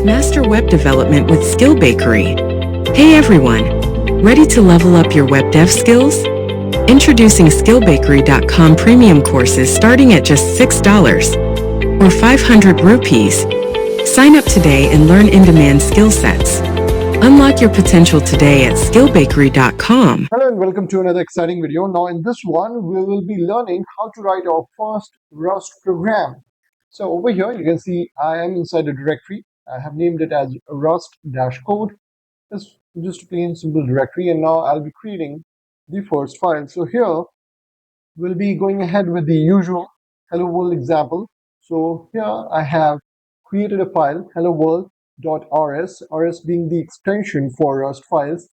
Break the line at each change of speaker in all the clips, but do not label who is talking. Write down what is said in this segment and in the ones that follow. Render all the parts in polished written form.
Master web development with Skill Bakery. Hey everyone! Ready to level up your web dev skills? Introducing skillbakery.com premium courses starting at just $6 or 500 rupees. Sign up today and learn in-demand skill sets. Unlock your potential today at skillbakery.com.
Hello and welcome to another exciting video. Now in this one, we will be learning how to write our first Rust program. So over here, you can see I am inside a directory. I have named it as rust-code. It's just a plain simple directory, and now I'll be creating the first file. So here, we'll be going ahead with the usual hello world example. So here I have created a file, hello world.rs, rs being the extension for Rust files.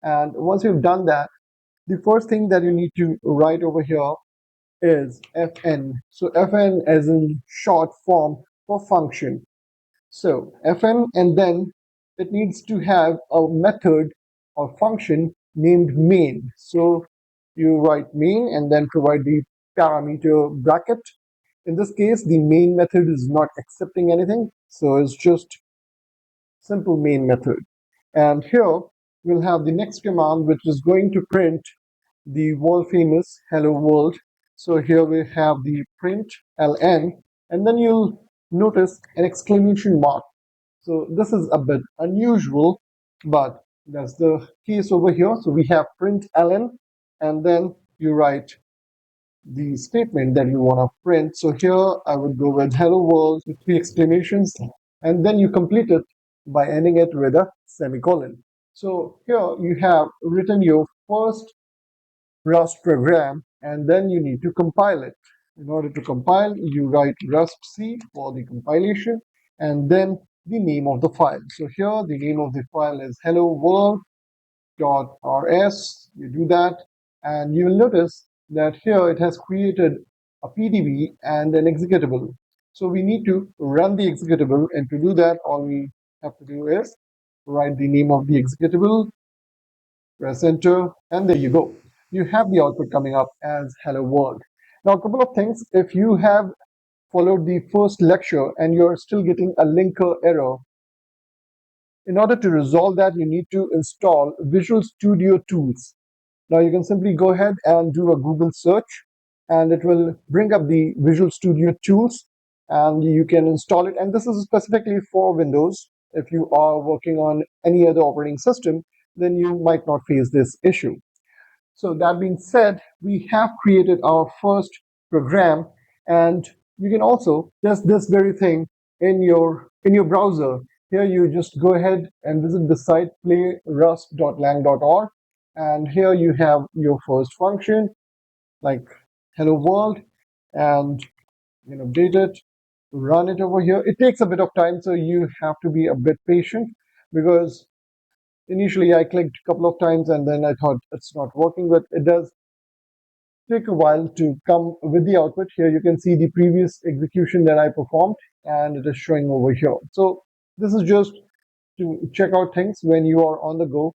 And once you've done that, the first thing that you need to write over here is fn. So fn as in short form for function. So fn, and then it needs to have a method or function named main. So you write main and then provide the parameter bracket. In this case, the main method is not accepting anything, so it's just simple main method. And here we'll have the next command, which is going to print the world famous hello world. So here we have the print ln, and then you'll notice an exclamation mark. So this is a bit unusual, but that's the case over here. So we have print ln, and then you write the statement that you want to print. So here I would go with hello world with 3 exclamations, and then you complete it by ending it with a semicolon. So here you have written your first Rust program, and then you need to compile it. In order to compile, you write rust c for the compilation, and then the name of the file. So here the name of the file is hello world.rs. You do that, and you will notice that here it has created a PDB and an executable. So we need to run the executable, and to do that, all we have to do is write the name of the executable, press enter, and there you go. You have the output coming up as hello world. Now, a couple of things. If you have followed the first lecture and you're still getting a linker error, in order to resolve that, you need to install Visual Studio Tools. Now, you can simply go ahead and do a Google search, and it will bring up the Visual Studio Tools, and you can install it. And this is specifically for Windows. If you are working on any other operating system, then you might not face this issue. So that being said, we have created our first program, and you can also test this very thing in your browser. Here you just go ahead and visit the site playrust.lang.org, and here you have your first function like hello world, and you can update it, run it over here. It takes a bit of time, so you have to be a bit patient, because initially I clicked a couple of times and then I thought it's not working, but it does take a while to come with the output. Here you can see the previous execution that I performed, and it is showing over here. So this is just to check out things when you are on the go